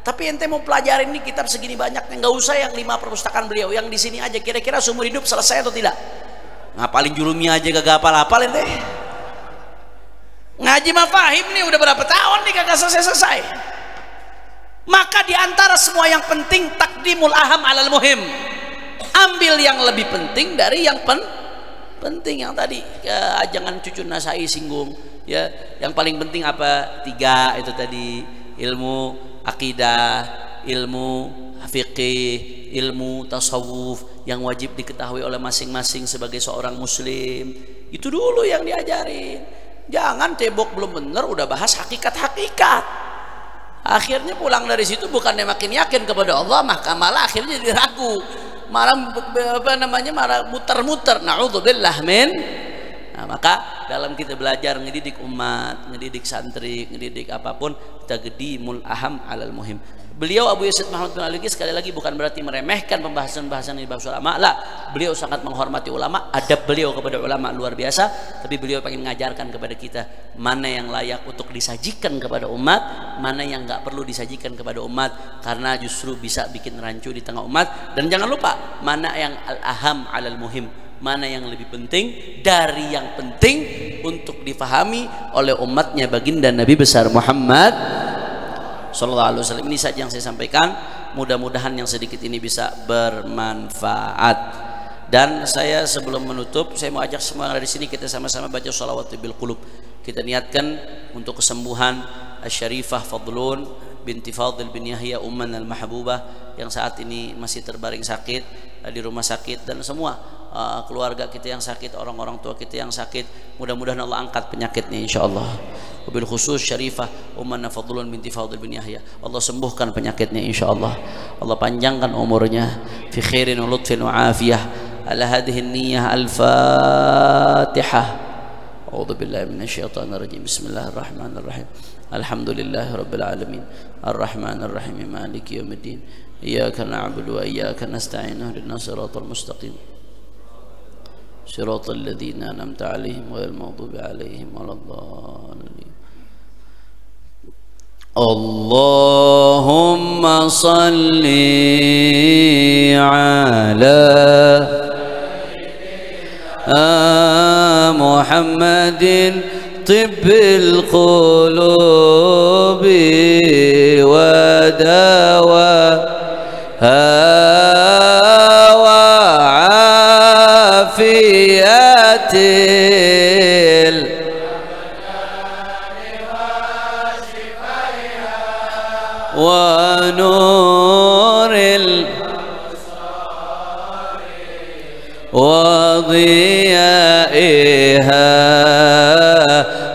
Tapi ente mau pelajarin ini kitab segini banyak, nggak usah yang 5 perpustakaan beliau, yang di sini aja. Kira-kira seumur hidup selesai atau tidak? Ngapalin Jurumiyah aja gak hafal-hafal ente. Ngaji mafahim nih udah berapa tahun nih kagak selesai-selesai. Maka diantara semua yang penting takdimul aham alal muhim. Ambil yang lebih penting dari yang penting. Yang tadi ya, jangan cucu Nasai singgung ya. Yang paling penting apa? 3 itu tadi, ilmu akidah, ilmu fikih, ilmu tasawuf yang wajib diketahui oleh masing-masing sebagai seorang muslim. Itu dulu yang diajarin. Jangan tebok belum bener udah bahas hakikat-hakikat. Akhirnya pulang dari situ bukannya makin yakin kepada Allah, maka malah akhirnya jadi ragu. Malah malah muter-muter. Na'udzubillah min. Nah, maka dalam kita belajar ngedidik umat, ngedidik santri, ngedidik apapun, kita gedimul aham alal muhim. Beliau Abu Yazid Muhammad bin Ali sekali lagi bukan berarti meremehkan pembahasan-pembahasan yang dibahas ulama lah. Beliau sangat menghormati ulama, adab beliau kepada ulama luar biasa. Tapi beliau pengen mengajarkan kepada kita mana yang layak untuk disajikan kepada umat, mana yang nggak perlu disajikan kepada umat, karena justru bisa bikin rancu di tengah umat. Dan jangan lupa mana yang al-aham alal muhim, mana yang lebih penting dari yang penting untuk difahami oleh umatnya baginda Nabi besar Muhammad Sallallahu Alaihi Wasallam. Ini saja yang saya sampaikan. Mudah-mudahan yang sedikit ini bisa bermanfaat. Dan saya sebelum menutup, saya mau ajak semua dari sini kita sama-sama baca sholawat bil qulub. Kita niatkan untuk kesembuhan Asy-Syarifah Fadlun binti Fadil bin Yahya Umman al-Mahbubah yang saat ini masih terbaring sakit di rumah sakit, dan semua keluarga kita yang sakit, orang-orang tua kita yang sakit, mudah-mudahan Allah angkat penyakitnya insyaallah. Wabil khusus Syarifah Umman Fadlun binti Fadil bin Yahya, Allah sembuhkan penyakitnya insyaallah. Allah panjangkan umurnya fi khairin wa lutfin wa afiyah. Ala hadhihi niyyah al-Fatihah. A'udzu billahi minasyaitonir rajim. Bismillahirrahmanirrahim. Alhamdulillahi rabbil alamin. Arrahmanir rahim. Maliki yaumiddin. Iyyaka na'budu wa iyyaka nasta'in. Ihdinas siratal mustaqim. صراط الذين أنعمت عليهم غير المغضوب عليهم ولا الضالين. اللهم صل على محمد طب القلوب ودواها ونور وضيائها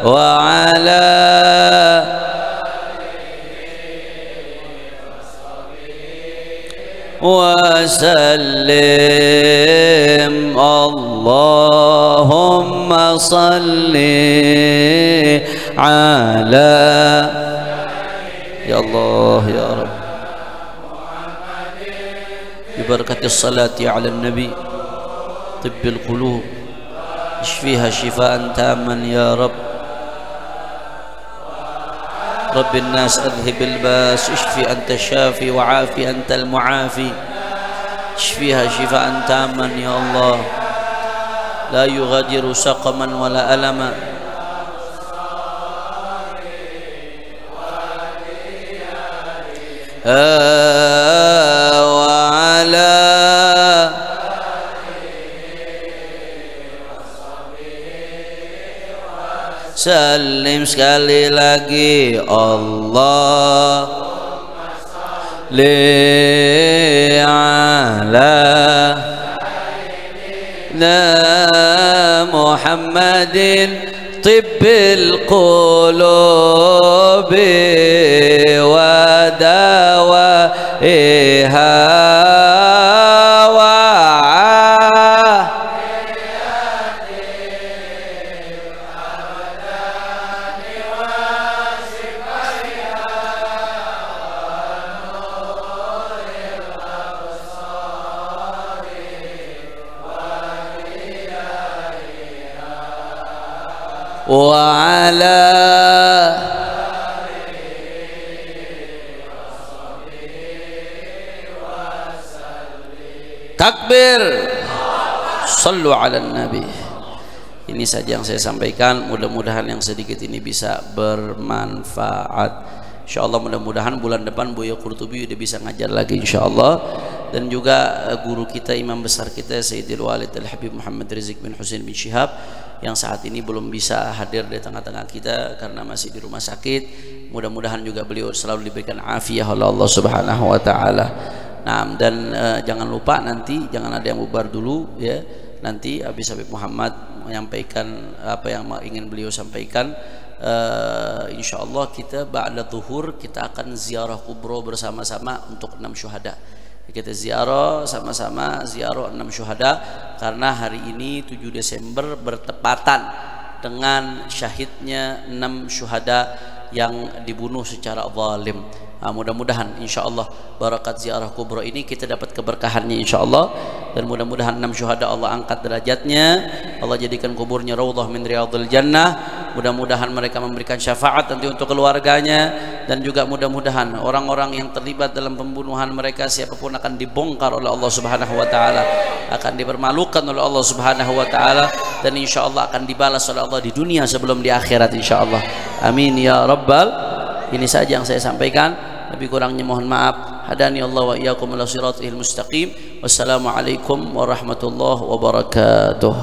وعلى وسلم. اللهم صل على يا الله يا رب ببركة الصلاة على النبي طب القلوب اشفيها شفاء تاما يا رب. رب الناس أذهب الباس اشفي أنت الشافي وعافي أنت المعافي. اشفيها شفاء تاما يا الله لا يغادر سقما ولا ألما. وعلى salim sekali lagi. Allah li ala Muhammadin tibbil qulubi wa dawaiha wa ala takbir, sallu ala nabi. Ini saja yang saya sampaikan, mudah-mudahan yang sedikit ini bisa bermanfaat. Insyaallah mudah-mudahan bulan depan Buya Qurtubi udah bisa ngajar lagi insyaallah. Dan juga guru kita, imam besar kita Sayyidil Walid Al-Habib Muhammad Rizik bin Husain bin Syihab yang saat ini belum bisa hadir di tengah-tengah kita karena masih di rumah sakit. Mudah-mudahan juga beliau selalu diberikan afiah oleh Allah Subhanahu wa taala. Nah, dan jangan lupa nanti jangan ada yang bubar dulu ya. Nanti habis Habib Muhammad menyampaikan apa yang ingin beliau sampaikan, insyaallah kita ba'da zuhur kita akan ziarah kubro bersama-sama untuk 6 syuhada. Kita ziarah sama-sama, ziarah 6 syuhada karena hari ini 7 Desember bertepatan dengan syahidnya 6 syuhada yang dibunuh secara zalim. Mudah-mudahan insyaallah barakat ziarah kubro ini kita dapat keberkahannya insyaallah, dan mudah-mudahan 6 syuhada Allah angkat derajatnya, Allah jadikan kuburnya raudhah min riyadhil jannah. Mudah-mudahan mereka memberikan syafaat nanti untuk keluarganya, dan juga mudah-mudahan orang-orang yang terlibat dalam pembunuhan mereka siapapun akan dibongkar oleh Allah Subhanahu wa taala, akan dipermalukan oleh Allah Subhanahu wa taala, dan insyaallah akan dibalas oleh Allah di dunia sebelum di akhirat insyaallah. Amin ya rabbal. Ini saja yang saya sampaikan, lebih kurangnya mohon maaf. Hadani Allah wa iyyakum ila siratal mustaqim. Wassalamualaikum warahmatullahi wabarakatuh.